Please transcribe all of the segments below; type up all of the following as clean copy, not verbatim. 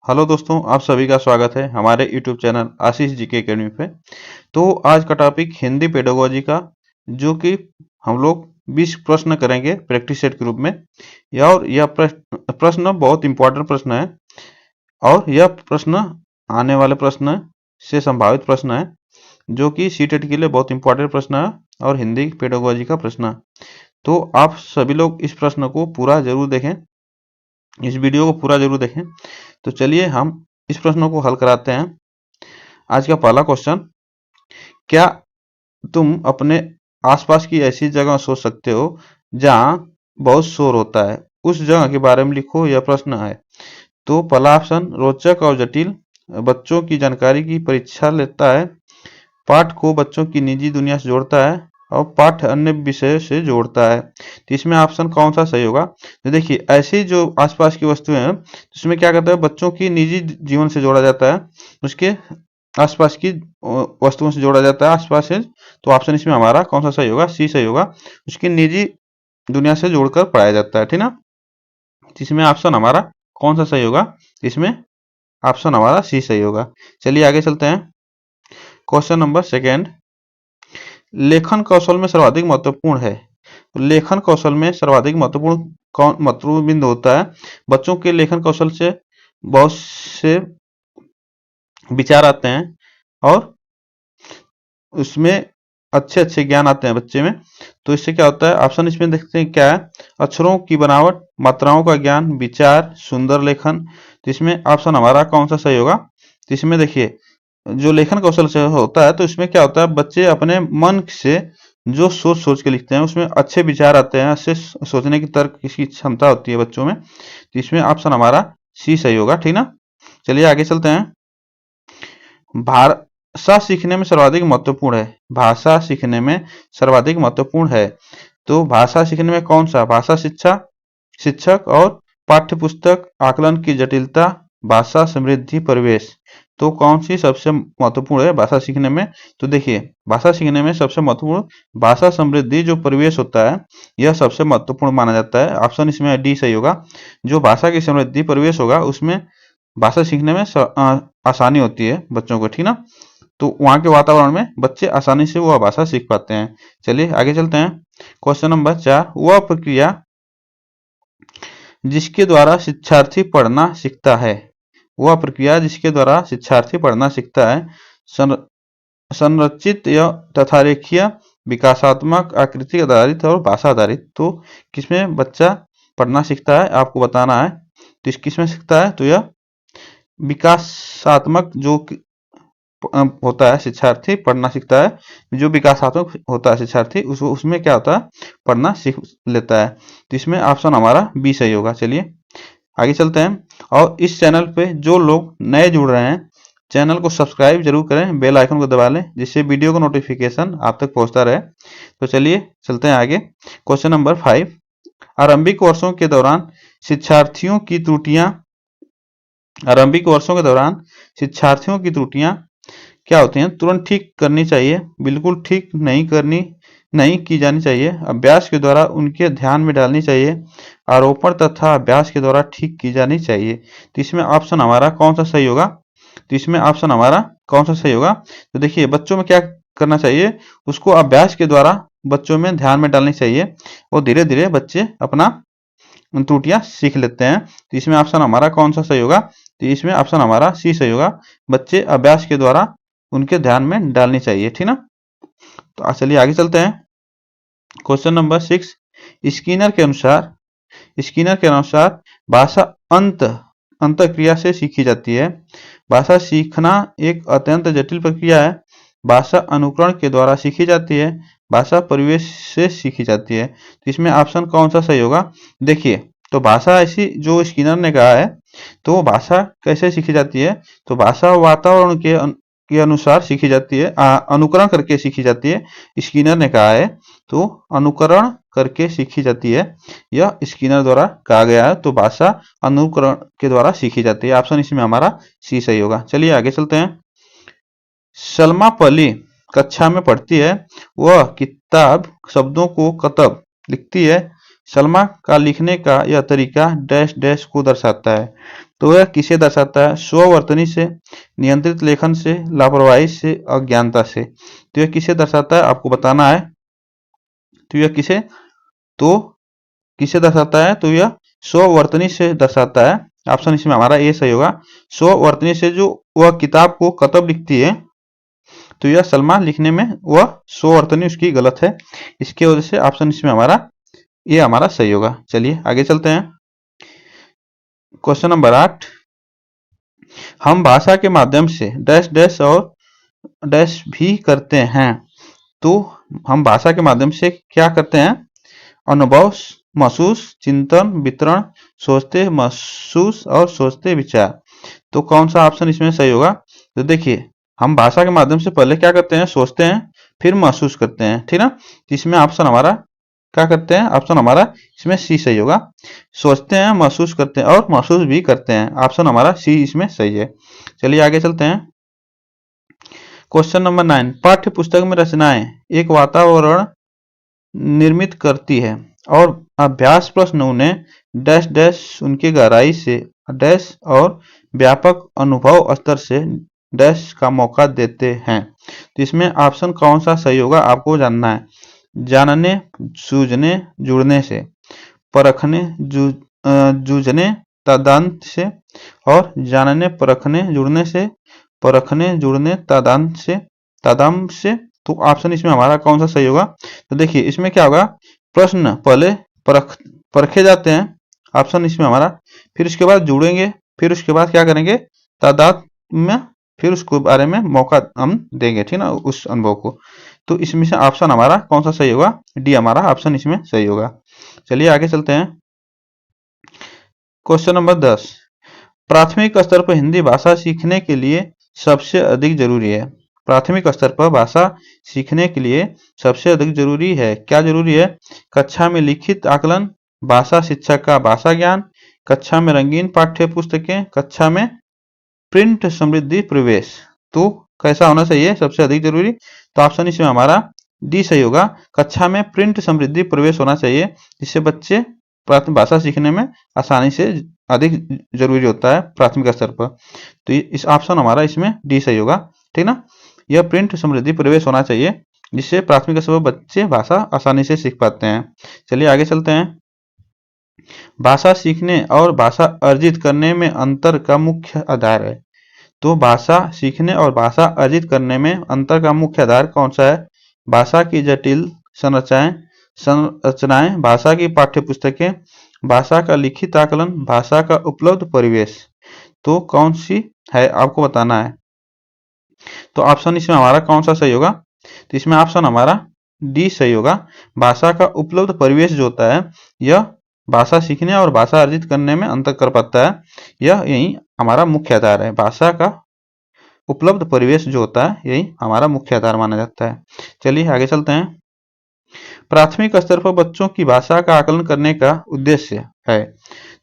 Hello दोस्तों, आप सभी का स्वागत है हमारे यूट्यूब चैनल आशीष जी के एकेडमी पे। तो आज का टॉपिक हिंदी पेडागोजी का, जो कि हम लोग 20 प्रश्न करेंगे प्रैक्टिस सेट के रूप में। और यह प्रश्न बहुत इंपॉर्टेंट प्रश्न है, और यह प्रश्न आने वाले प्रश्न से संभावित प्रश्न है, जो कि सीटेट के लिए बहुत इंपॉर्टेंट प्रश्न है और हिंदी पेडागोजी का प्रश्न है। तो आप सभी लोग इस प्रश्न को पूरा जरूर देखें, इस वीडियो को पूरा जरूर देखें। तो चलिए हम इस प्रश्न को हल कराते हैं। आज का पहला क्वेश्चन, क्या तुम अपने आसपास की ऐसी जगह सोच सकते हो जहां बहुत शोर होता है? उस जगह के बारे में लिखो, यह प्रश्न है। तो पहला ऑप्शन, रोचक और जटिल, बच्चों की जानकारी की परीक्षा लेता है, पाठ को बच्चों की निजी दुनिया से जोड़ता है, और पाठ अन्य विषयों से जोड़ता है। तो इसमें ऑप्शन कौन सा सही होगा? तो देखिए, ऐसी जो आसपास की वस्तुएं हैं, इसमें क्या कहता है, बच्चों की निजी जीवन से जोड़ा जाता है, उसके आसपास की वस्तुओं से जोड़ा जाता है, आसपास से। तो ऑप्शन इसमें हमारा कौन सा सही होगा? सी सही होगा। उसकी निजी दुनिया से जोड़कर पढ़ाया जाता है, ठीक ना। इसमें ऑप्शन हमारा कौन सा सही होगा? इसमें ऑप्शन हमारा सी सही होगा। चलिए आगे चलते हैं। क्वेश्चन नंबर सेकेंड, लेखन कौशल में सर्वाधिक महत्वपूर्ण है। तो लेखन कौशल में सर्वाधिक महत्वपूर्ण कौन महत्वपूर्ण बिंदु होता है? बच्चों के लेखन कौशल से बहुत से विचार आते हैं, और उसमें अच्छे अच्छे ज्ञान आते हैं बच्चे में। तो इससे क्या होता है? ऑप्शन इसमें देखते हैं क्या है। अक्षरों की बनावट, मात्राओं का ज्ञान, विचार, सुंदर लेखन। तो इसमें ऑप्शन हमारा कौन सा सही होगा? तो इसमें देखिए, जो लेखन कौशल से होता है, तो इसमें क्या होता है, बच्चे अपने मन से जो सोच सोच के लिखते हैं, उसमें अच्छे विचार आते हैं, अच्छे सोचने की तर्क की क्षमता होती है बच्चों में। तो इसमें ऑप्शन हमारा सी सही होगा, ठीक ना। चलिए आगे चलते हैं। भाषा सीखने में सर्वाधिक महत्वपूर्ण है। भाषा सीखने में सर्वाधिक महत्वपूर्ण है। तो भाषा सीखने में कौन सा? भाषा शिक्षा, शिक्षक और पाठ्य पुस्तक, आकलन की जटिलता, भाषा समृद्धि, परिवेश। तो कौन सी सबसे महत्वपूर्ण है भाषा सीखने में? तो देखिए, भाषा सीखने में सबसे महत्वपूर्ण भाषा समृद्धि जो परिवेश होता है, यह सबसे महत्वपूर्ण माना जाता है। ऑप्शन इसमें डी सही होगा। जो भाषा की समृद्धि परिवेश होगा, उसमें भाषा सीखने में आसानी होती है बच्चों को, ठीक ना। तो वहाँ के वातावरण में बच्चे आसानी से वह भाषा सीख पाते हैं। चलिए आगे चलते हैं। क्वेश्चन नंबर 4, वह प्रक्रिया जिसके द्वारा शिक्षार्थी पढ़ना सीखता है। वह प्रक्रिया जिसके द्वारा शिक्षार्थी पढ़ना सीखता है। संरचित या तथा रेखीय, विकासात्मक, आकृति आधारित और भाषा आधारित। तो किसमें बच्चा पढ़ना सीखता है, आपको बताना है। तो किसमें सीखता है? तो यह विकासात्मक जो होता है, शिक्षार्थी पढ़ना सीखता है। जो विकासात्मक होता है शिक्षार्थी, उसमें क्या होता है, पढ़ना सीख लेता है। तो इसमें ऑप्शन हमारा बी सही होगा। चलिए आगे चलते हैं। और इस चैनल पे जो लोग नए जुड़ रहे हैं, चैनल को सब्सक्राइब जरूर करें, बेल आइकन को दबा लें, जिससे वीडियो का नोटिफिकेशन आप तक पहुंचता रहे। तो चलिए चलते हैं आगे। क्वेश्चन नंबर 5, आरंभिक वर्षों के दौरान शिक्षार्थियों की त्रुटियां आरंभिक वर्षों के दौरान शिक्षार्थियों की त्रुटियां क्या होती हैं? तुरंत ठीक करनी चाहिए, बिल्कुल ठीक नहीं की जानी चाहिए, अभ्यास के द्वारा उनके ध्यान में डालनी चाहिए, आरोपण तथा अभ्यास के द्वारा ठीक की जानी चाहिए। तो इसमें ऑप्शन हमारा कौन सा सही होगा? तो इसमें ऑप्शन हमारा कौन सा सही होगा? तो देखिए, बच्चों में क्या करना चाहिए, उसको अभ्यास के द्वारा बच्चों में ध्यान में डालनी चाहिए, और धीरे धीरे बच्चे अपना त्रुटियां सीख लेते हैं। तो इसमें ऑप्शन हमारा कौन सा सही होगा? तो इसमें ऑप्शन हमारा सी सही होगा। बच्चे अभ्यास के द्वारा उनके ध्यान में डालनी चाहिए, ठीक ना। तो चलिए आगे चलते हैं। क्वेश्चन नंबर 6, स्किनर के अनुसार भाषा अंत क्रिया से सीखी जाती है। भाषा सीखना एक अत्यंत जटिल प्रक्रिया है। भाषा अनुकरण के द्वारा सीखी जाती है, भाषा परिवेश से सीखी जाती है। तो इसमें ऑप्शन कौन सा सही होगा? देखिए, तो भाषा ऐसी जो स्किनर ने कहा है, तो भाषा कैसे सीखी जाती है? तो भाषा वातावरण के अनुसार सीखी जाती है, अनुकरण करके सीखी जाती है, स्किनर ने कहा है। तो अनुकरण करके सीखी जाती है, यह स्किनर द्वारा कहा गया है। तो भाषा अनुकरण के द्वारा सीखी जाती है। ऑप्शन इसमें हमारा सी सही होगा। चलिए आगे चलते हैं। सलमा पली कक्षा में पढ़ती है, वह किताब शब्दों को कतब लिखती है, सलमा का लिखने का यह तरीका डैश डैश को दर्शाता है। तो यह किसे दर्शाता है? स्ववर्तनी से, नियंत्रित लेखन से, लापरवाही से, अज्ञानता से। तो यह किसे दर्शाता है आपको बताना है। तो यह तो किसे दर्शाता है? तो यह स्ववर्तनी से दर्शाता है। ऑप्शन इसमें हमारा ए सही होगा। स्ववर्तनी से जो वह किताब को कतब लिखती है, तो यह सलमा लिखने में वह स्ववर्तनी उसकी गलत है। इसकी वजह से ऑप्शन इसमें हमारा ये हमारा सही होगा। चलिए आगे चलते हैं। क्वेश्चन नंबर 8, हम भाषा के माध्यम से डैश डैश और डैश भी करते हैं। तो हम भाषा के माध्यम से क्या करते हैं? अनुभव, महसूस, चिंतन, वितरण, सोचते महसूस और सोचते विचार। तो कौन सा ऑप्शन इसमें सही होगा? तो देखिए, हम भाषा के माध्यम से पहले क्या करते हैं? सोचते हैं, फिर महसूस करते हैं, ठीक ना। इसमें ऑप्शन हमारा क्या करते हैं? ऑप्शन हमारा इसमें सी सही होगा। सोचते हैं, महसूस करते हैं और महसूस भी करते हैं। ऑप्शन हमारा सी इसमें सही है। चलिए आगे चलते हैं। क्वेश्चन नंबर 9, पाठ्य पुस्तक में रचनाएं एक वातावरण निर्मित करती है और अभ्यास प्रश्न उन्हें डैश डैश उनकी गहराई से डैश और व्यापक अनुभव स्तर से डैश का मौका देते हैं। तो इसमें ऑप्शन कौन सा सही होगा आपको जानना है। जानने, सूझने, जुड़ने से, परखने, जूझने, तादान्त से, और जानने, परखने, जुड़ने से, परखने, जुड़ने, तादान्त से, तादाम्त से। तो ऑप्शन इसमें हमारा कौन सा सही होगा? तो देखिए, इसमें क्या होगा? प्रश्न पहले परखे जाते हैं, ऑप्शन इसमें हमारा, फिर उसके बाद जुड़ेंगे, फिर उसके बाद क्या करेंगे? तादाद में, फिर उसके बारे में मौका हम देंगे, ठीक ना, उस अनुभव को। तो इसमें से ऑप्शन हमारा कौन सा सही होगा? डी हमारा ऑप्शन इसमें सही होगा। चलिए आगे चलते हैं। क्वेश्चन नंबर 10, प्राथमिक स्तर पर हिंदी भाषा सीखने के लिए सबसे अधिक जरूरी है। प्राथमिक स्तर पर भाषा सीखने के लिए सबसे अधिक जरूरी है, क्या जरूरी है? कक्षा में लिखित आकलन, भाषा शिक्षक का भाषा ज्ञान, कक्षा में रंगीन पाठ्य पुस्तकें, कक्षा में प्रिंट समृद्धि प्रवेश। तो कैसा होना चाहिए सबसे अधिक जरूरी? तो ऑप्शन इसमें हमारा डी सही होगा। कक्षा में प्रिंट समृद्धि प्रवेश होना चाहिए, जिससे बच्चे प्राथमिक भाषा सीखने में आसानी से अधिक जरूरी होता है प्राथमिक स्तर पर। तो इस ऑप्शन हमारा इसमें डी सही होगा, ठीक ना। यह प्रिंट समृद्धि प्रवेश होना चाहिए, जिससे प्राथमिक स्तर पर बच्चे भाषा आसानी से सीख पाते हैं। चलिए आगे चलते हैं। भाषा सीखने और भाषा अर्जित करने में अंतर का मुख्य आधार है। तो भाषा सीखने और भाषा अर्जित करने में अंतर का मुख्य आधार कौन सा है? भाषा की जटिल संरचनाएं, भाषा की पाठ्य पुस्तकें, भाषा का लिखित आकलन, भाषा का उपलब्ध परिवेश। तो कौन सी है आपको बताना है। तो ऑप्शन इसमें हमारा कौन सा सही होगा? तो इसमें ऑप्शन हमारा डी सही होगा। भाषा का उपलब्ध परिवेश जो होता है, यह भाषा सीखने और भाषा अर्जित करने में अंतर कर पाता है। यह यही हमारा मुख्य आधार है। भाषा का उपलब्ध परिवेश जो होता है, यही हमारा मुख्य आधार माना जाता है। चलिए आगे चलते हैं। प्राथमिक स्तर पर बच्चों की भाषा का आकलन करने का उद्देश्य है।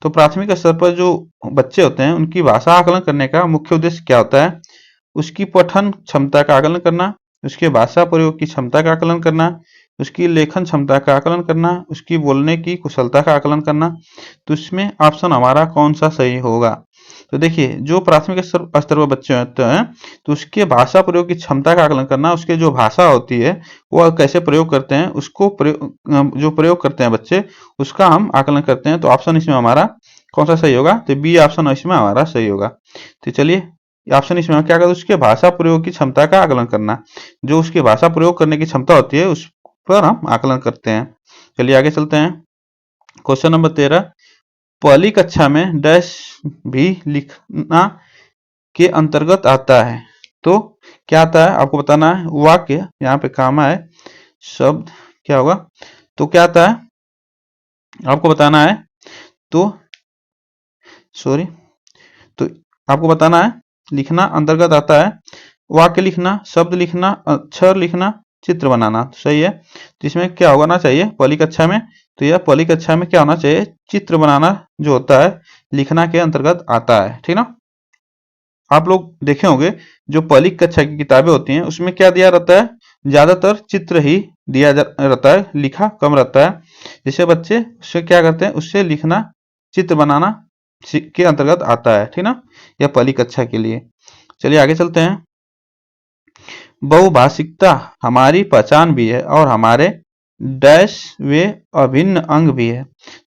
तो प्राथमिक स्तर पर जो बच्चे होते हैं, उनकी भाषा आकलन करने का मुख्य उद्देश्य क्या होता है? उसकी पठन क्षमता का आकलन करना, उसके भाषा प्रयोग की क्षमता का आकलन करना, उसकी लेखन क्षमता का आकलन करना, उसकी बोलने की कुशलता का आकलन करना। तो इसमें ऑप्शन हमारा कौन सा सही होगा? तो देखिए, जो प्राथमिक स्तर पर बच्चे होते हैं, तो उसके भाषा प्रयोग की क्षमता का आकलन करना, उसके जो भाषा होती है वो कैसे प्रयोग करते हैं, उसको जो प्रयोग करते हैं बच्चे, उसका हम आकलन करते हैं। तो ऑप्शन इसमें हमारा कौन सा सही होगा? तो बी ऑप्शन इसमें हमारा सही होगा। तो चलिए, ऑप्शन इसमें क्या करते हैं? उसके भाषा प्रयोग की क्षमता का आकलन करना, जो उसकी भाषा प्रयोग करने की क्षमता होती है उस पर हम आकलन करते हैं। चलिए आगे चलते हैं। क्वेश्चन नंबर 13, पहली कक्षा में डैश भी लिखना के अंतर्गत आता है। तो क्या आता है आपको बताना है। वाक्य, यहाँ पे कामा है, शब्द क्या होगा? तो क्या आता है आपको बताना है। तो आपको बताना है, लिखना अंतर्गत आता है वाक्य लिखना, शब्द लिखना, अक्षर लिखना, चित्र बनाना। तो सही है। तो इसमें क्या होना चाहिए पहली कक्षा में? तो यह पहली कक्षा में क्या होना चाहिए? चित्र बनाना जो होता है लिखना के अंतर्गत आता है, ठीक ना। आप लोग देखे होंगे जो पहली कक्षा की किताबें होती हैं, उसमें क्या दिया रहता है? ज्यादातर चित्र ही दिया रहता है, लिखा कम रहता है। जिससे बच्चे उससे क्या करते हैं, उससे लिखना, चित्र बनाना के अंतर्गत आता है, ठीक ना। यह पहली कक्षा के लिए। चलिए आगे चलते हैं। बहुभाषिकता हमारी पहचान भी है और हमारे डैश वे अभिन्न अंग भी है।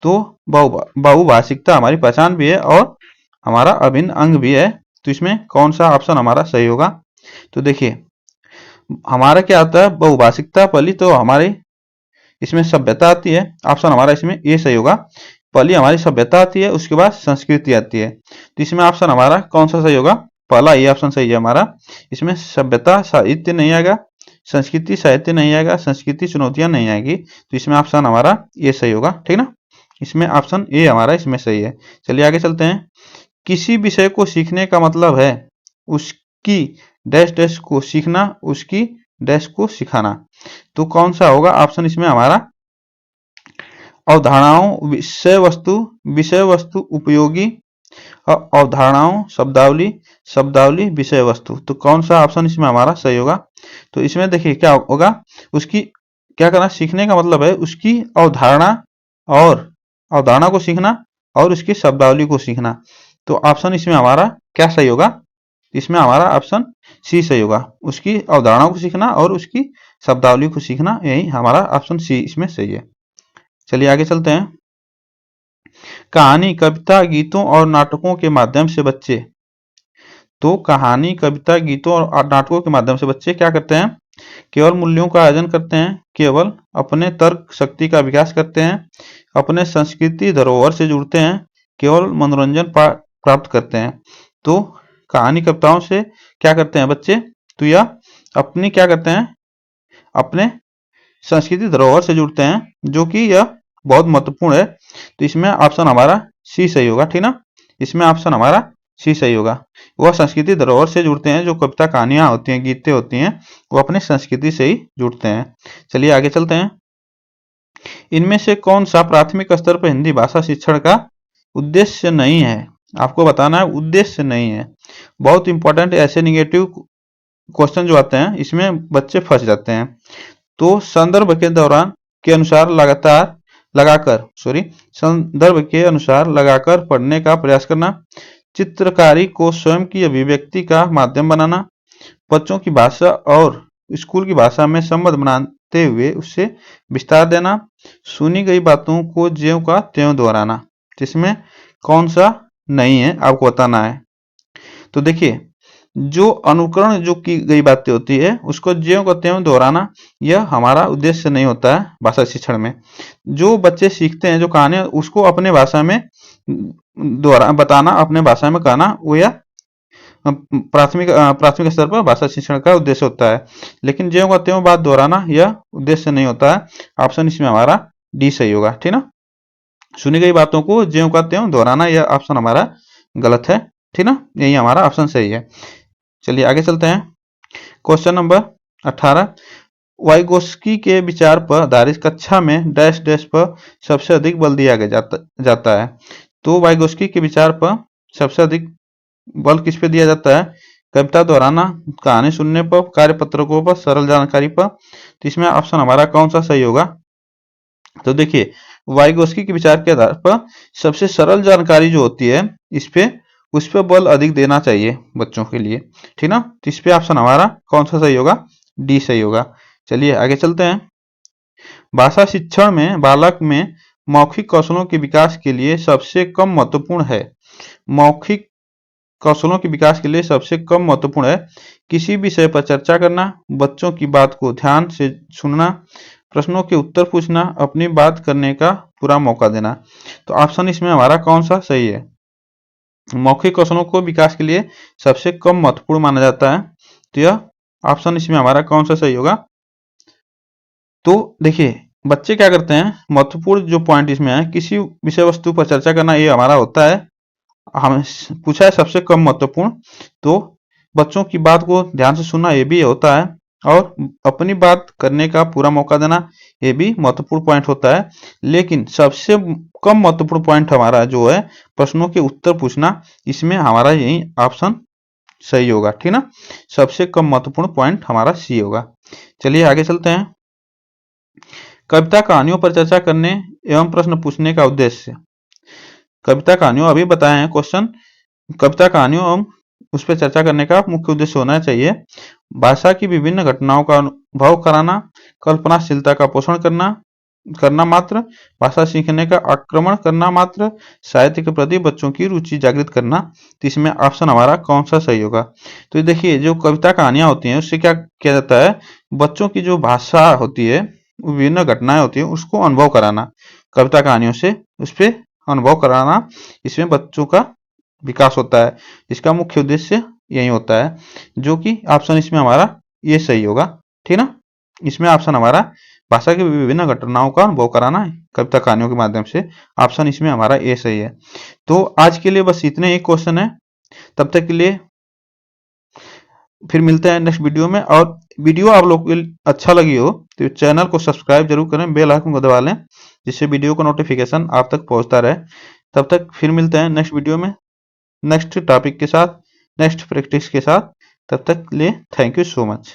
तो बहुभाषिकता हमारी पहचान भी है और हमारा अभिन्न अंग भी है। तो इसमें कौन सा ऑप्शन हमारा सही होगा? तो देखिए, हमारा क्या आता है, बहुभाषिकता पहली तो हमारी इसमें सभ्यता आती है। ऑप्शन हमारा इसमें ये सही होगा। पहली हमारी सभ्यता आती है, उसके बाद संस्कृति आती है। तो इसमें ऑप्शन हमारा कौन सा सही होगा? पहला ये ऑप्शन सही है हमारा। इसमें सभ्यता साहित्य नहीं आएगा, संस्कृति साहित्य नहीं आएगा, संस्कृति चुनौतियां नहीं आएगी। तो इसमें ऑप्शन हमारा ये सही होगा, ठीक ना। इसमें ऑप्शन ए हमारा इसमें सही है। चलिए आगे चलते हैं। किसी विषय को सीखने का मतलब है उसकी डैश डैश को सीखना, उसकी डैश को सिखाना। तो कौन सा होगा ऑप्शन इसमें हमारा? अवधारणाओं, विषय वस्तु उपयोगी, अवधारणाओं, शब्दावली, शब्दावली, विषय वस्तु। तो कौन सा ऑप्शन इसमें हमारा सही होगा? तो इसमें देखिए क्या होगा, उसकी क्या करना, सीखने का मतलब है उसकी अवधारणा और अवधारणा को सीखना और उसकी शब्दावली को सीखना। तो ऑप्शन इसमें हमारा क्या सही होगा? इसमें हमारा ऑप्शन सी सही होगा। उसकी अवधारणा को सीखना और उसकी शब्दावली को सीखना, यही हमारा ऑप्शन सी इसमें सही है। चलिए आगे चलते हैं। कहानी, कविता, गीतों और नाटकों के माध्यम से बच्चे, तो कहानी, कविता, गीतों और नाटकों के माध्यम से बच्चे क्या करते हैं? केवल मूल्यों का अर्जन करते हैं, केवल अपने तर्क शक्ति का विकास करते हैं, अपने संस्कृति धरोहर से जुड़ते हैं, केवल मनोरंजन प्राप्त करते हैं। तो कहानी कविताओं से क्या करते हैं बच्चे? तो यह अपनी क्या करते हैं, अपने संस्कृति धरोहर से जुड़ते हैं, जो कि यह बहुत महत्वपूर्ण है। तो इसमें ऑप्शन हमारा सी सही होगा, ठीक ना। इसमें ऑप्शन हमारा सी सही होगा। वह संस्कृति धरोहर से जुड़ते हैं, जो कविता कहानियां होती हैं, गीतें होती हैं, वो अपने संस्कृति से ही जुड़ते हैं। चलिए आगे चलते हैं। इनमें से कौन सा प्राथमिक स्तर पर हिंदी भाषा शिक्षण का उद्देश्य नहीं है? आपको बताना है उद्देश्य नहीं है। बहुत इंपॉर्टेंट ऐसे निगेटिव क्वेश्चन जो आते हैं, इसमें बच्चे फंस जाते हैं। तो संदर्भ के दौरान के अनुसार संदर्भ के अनुसार लगाकर पढ़ने का प्रयास करना, चित्रकारी को स्वयं की अभिव्यक्ति का माध्यम बनाना, बच्चों की भाषा और स्कूल की भाषा में संबंध बनाते हुए उससे विस्तार देना, सुनी गई बातों को ज्यों का त्यों दोहराना। जिसमें कौन सा नहीं है आपको बताना है। तो देखिए, जो अनुकरण जो की गई बातें होती है उसको ज्यों का त्यों दोहराना, यह हमारा उद्देश्य नहीं होता है भाषा शिक्षण में। जो बच्चे सीखते हैं, जो कहानी, उसको अपने भाषा में दोहरा बताना, अपने भाषा में कहना, वो यह प्राथमिक स्तर पर भाषा शिक्षण का उद्देश्य होता है। लेकिन ज्यों का त्यों बात दोहराना यह उद्देश्य नहीं होता है। ऑप्शन इसमें हमारा डी सही होगा, ठीक ना। सुनी गई बातों को ज्यों का त्यों दोहराना, यह ऑप्शन हमारा गलत है, ठीक ना। यही हमारा ऑप्शन सही है। चलिए आगे चलते हैं। Question number 18। वाइगोस्की के विचार पर आधारित कक्षा में डैश डैश पर सबसे अधिक बल दिया जाता है। तो वाइगोस्की के विचार पर सबसे अधिक बल किस पे दिया जाता है? कविता दोहराना, कहानी सुनने पर, कार्यपत्रकों पर, सरल जानकारी पर। तो इसमें ऑप्शन हमारा कौन सा सही होगा? तो देखिए, वाइगोस्की के विचार के आधार पर सबसे सरल जानकारी जो होती है, उस पे बल अधिक देना चाहिए बच्चों के लिए, ठीक ना। तो इस पे ऑप्शन हमारा कौन सा सही होगा? डी सही होगा। चलिए आगे चलते हैं। भाषा शिक्षण में बालक में मौखिक कौशलों के विकास के लिए सबसे कम महत्वपूर्ण है। मौखिक कौशलों के विकास के लिए सबसे कम महत्वपूर्ण है किसी विषय पर चर्चा करना, बच्चों की बात को ध्यान से सुनना, प्रश्नों के उत्तर पूछना, अपनी बात करने का पूरा मौका देना। तो ऑप्शन इसमें हमारा कौन सा सही है? मौखिक कौशलों को विकास के लिए सबसे कम महत्वपूर्ण माना जाता है। तो यह ऑप्शन इसमें हमारा कौन सा सही होगा? तो देखिए, बच्चे क्या करते हैं, महत्वपूर्ण जो पॉइंट इसमें है, किसी विषय वस्तु पर चर्चा करना, ये हमारा होता है, हम पूछा है सबसे कम महत्वपूर्ण। तो बच्चों की बात को ध्यान से सुनना, ये भी होता है, और अपनी बात करने का पूरा मौका देना, ये भी महत्वपूर्ण पॉइंट होता है। लेकिन सबसे कम महत्वपूर्ण पॉइंट हमारा जो है प्रश्नों के उत्तर पूछना, इसमें हमारा यही ऑप्शन सही होगा, ठीक ना। सबसे कम महत्वपूर्ण पॉइंट हमारा सी होगा। चलिए आगे चलते हैं। कविता कहानियों पर चर्चा करने एवं प्रश्न पूछने का उद्देश्य। कविता कहानियों अभी बताए हैं क्वेश्चन। कविता कहानियों एवं उस पर चर्चा करने का मुख्य उद्देश्य होना चाहिए भाषा की विभिन्न घटनाओं का अनुभव कराना, कल्पनाशीलता का पोषण करना मात्र, भाषा सीखने का आक्रमण करना मात्र, साहित्य के प्रति बच्चों की रुचि जागृत करना। तो इसमें ऑप्शन हमारा कौन सा सही होगा? तो ये देखिए, जो कविता कहानियां होती हैं उससे क्या किया जाता है, बच्चों की जो भाषा होती है, विभिन्न घटनाएं होती है, उसको अनुभव कराना। कविता कहानियों से उस पर अनुभव कराना, इसमें बच्चों का विकास होता है। इसका मुख्य उद्देश्य यही होता है, जो कि ऑप्शन इसमें हमारा ये सही होगा, ठीक ना। इसमें ऑप्शन हमारा भाषा की विभिन्न घटनाओं का अनुभव कराना है कविता कहानियों के माध्यम से, ऑप्शन इसमें हमारा ए सही है। तो आज के लिए बस इतने ही क्वेश्चन है। तब तक के लिए फिर मिलते हैं नेक्स्ट वीडियो में। और वीडियो आप लोग को अच्छा लगी हो तो चैनल को सब्सक्राइब जरूर करें, बेल आइकन को दबा लें, जिससे वीडियो का नोटिफिकेशन आप तक पहुंचता रहे। तब तक फिर मिलते हैं नेक्स्ट वीडियो में, नेक्स्ट टॉपिक के साथ, नेक्स्ट प्रैक्टिस के साथ। तब तक के लिए थैंक यू सो मच।